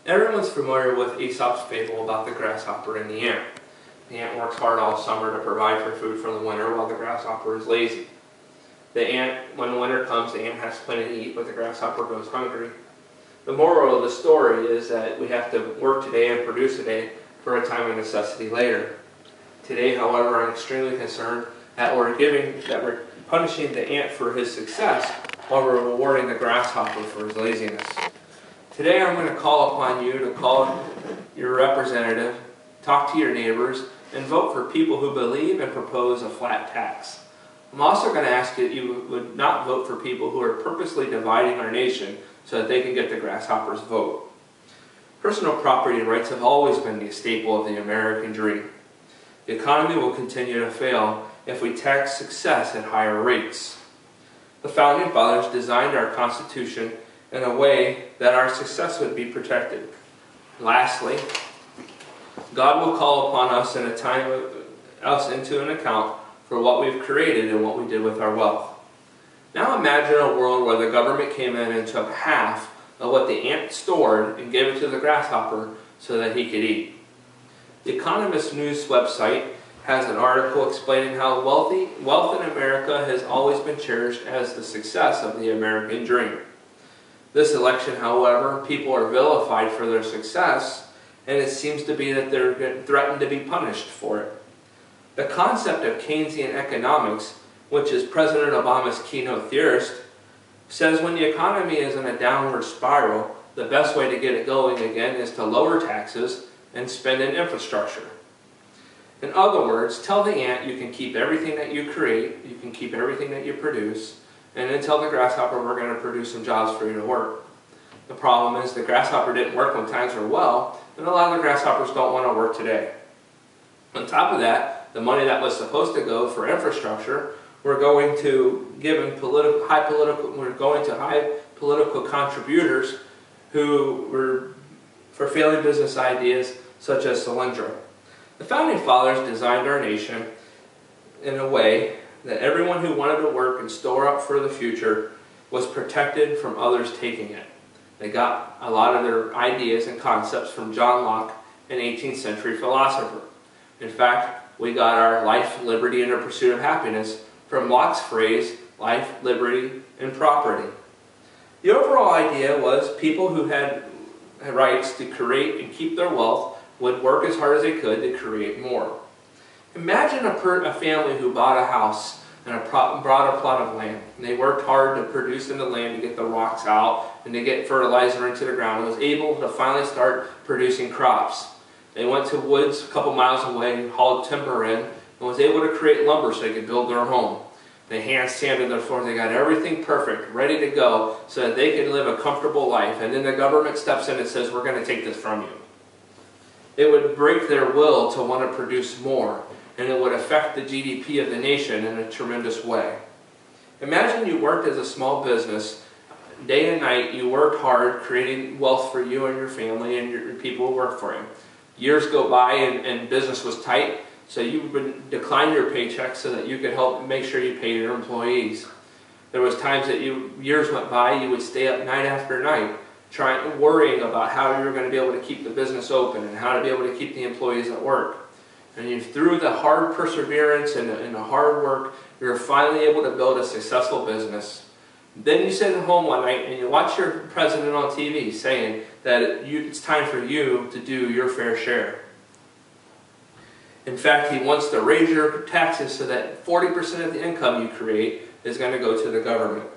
Everyone's familiar with Aesop's fable about the grasshopper and the ant. The ant works hard all summer to provide for food for the winter while the grasshopper is lazy. The ant, when winter comes, the ant has plenty to eat, but the grasshopper goes hungry. The moral of the story is that we have to work today and produce today for a time of necessity later. Today, however, I'm extremely concerned that we're punishing the ant for his success while we're rewarding the grasshopper for his laziness. Today I'm going to call upon you to call your representative, talk to your neighbors, and vote for people who believe and propose a flat tax. I'm also going to ask you that you would not vote for people who are purposely dividing our nation so that they can get the grasshopper's vote. Personal property rights have always been the staple of the American dream. The economy will continue to fail if we tax success at higher rates. The Founding Fathers designed our Constitution in a way that our success would be protected. Lastly, God will call upon us in a time of us into an account for what we've created and what we did with our wealth. Now imagine a world where the government came in and took half of what the ant stored and gave it to the grasshopper so that he could eat. The Economist News website has an article explaining how wealth in America has always been cherished as the success of the American dream. This election, however, people are vilified for their success, and it seems to be that they're threatened to be punished for it. The concept of Keynesian economics, which is President Obama's keynote theorist, says when the economy is in a downward spiral, the best way to get it going again is to lower taxes and spend in infrastructure. In other words, tell the ant you can keep everything that you create, you can keep everything that you produce, and then tell the grasshopper we're going to produce some jobs for you to work. The problem is the grasshopper didn't work when times were well, and a lot of the grasshoppers don't want to work today. On top of that, the money that was supposed to go for infrastructure, we're going to high political contributors who were for failing business ideas such as Solyndra. The Founding Fathers designed our nation in a way that everyone who wanted to work and store up for the future was protected from others taking it. They got a lot of their ideas and concepts from John Locke, an 18th century philosopher. In fact, we got our life, liberty, and the pursuit of happiness from Locke's phrase, life, liberty, and property. The overall idea was people who had rights to create and keep their wealth would work as hard as they could to create more. Imagine a family who bought a house and brought a plot of land. And they worked hard to produce in the land to get the rocks out and to get fertilizer into the ground and was able to finally start producing crops. They went to woods a couple miles away, hauled timber in, and was able to create lumber so they could build their home. They hand sanded their floors. They got everything perfect, ready to go so that they could live a comfortable life. And then the government steps in and says, we're going to take this from you. It would break their will to want to produce more, and it would affect the GDP of the nation in a tremendous way. Imagine you worked as a small business, day and night, you worked hard creating wealth for you and your family and your people who work for you. Years go by and business was tight, so you would decline your paycheck so that you could help make sure you paid your employees. There was times that years went by, you would stay up night after night, worrying about how you were going to be able to keep the business open and how to be able to keep the employees at work. And through the hard perseverance and the hard work, you were finally able to build a successful business. Then you sit at home one night and you watch your president on TV saying that it's time for you to do your fair share. In fact, he wants to raise your taxes so that 40% of the income you create is going to go to the government.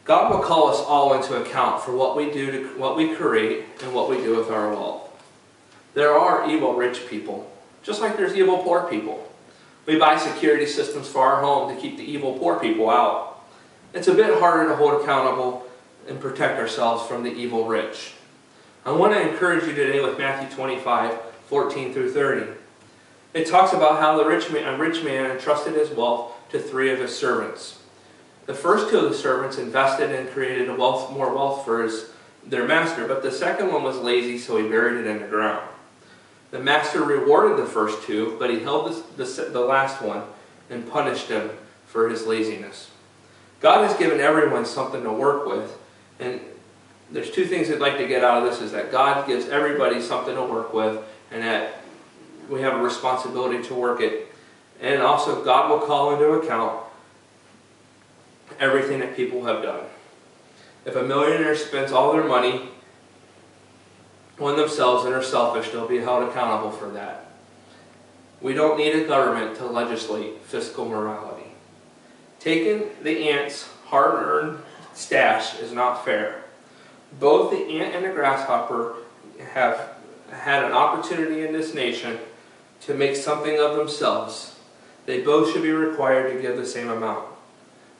God will call us all into account for what we do, what we create, and what we do with our wealth. There are evil rich people, just like there's evil poor people. We buy security systems for our home to keep the evil poor people out. It's a bit harder to hold accountable and protect ourselves from the evil rich. I want to encourage you today with Matthew 25:14 through 30. It talks about how a rich man entrusted his wealth to 3 of his servants. The first 2 of the servants invested and created more wealth for their master, but the second one was lazy, so he buried it in the ground. The master rewarded the first 2, but he held the last one and punished him for his laziness. God has given everyone something to work with, and there's two things I'd like to get out of this, is that God gives everybody something to work with, and that we have a responsibility to work it. And also, God will call into account everything that people have done. If a millionaire spends all their money on themselves and are selfish, they'll be held accountable for that. We don't need a government to legislate fiscal morality. Taking the ants' hard-earned stash is not fair. Both the ant and the grasshopper have had an opportunity in this nation to make something of themselves. They both should be required to give the same amount.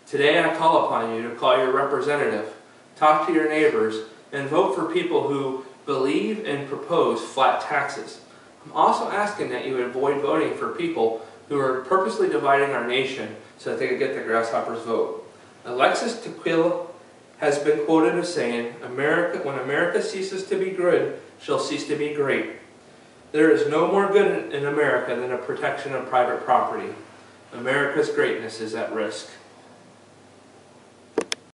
Today I call upon you to call your representative, talk to your neighbors, and vote for people who believe and propose flat taxes. I'm also asking that you avoid voting for people who are purposely dividing our nation so that they can get the grasshoppers' vote. Alexis Tocqueville has been quoted as saying, when America ceases to be good, she'll cease to be great. There is no more good in America than a protection of private property. America's greatness is at risk.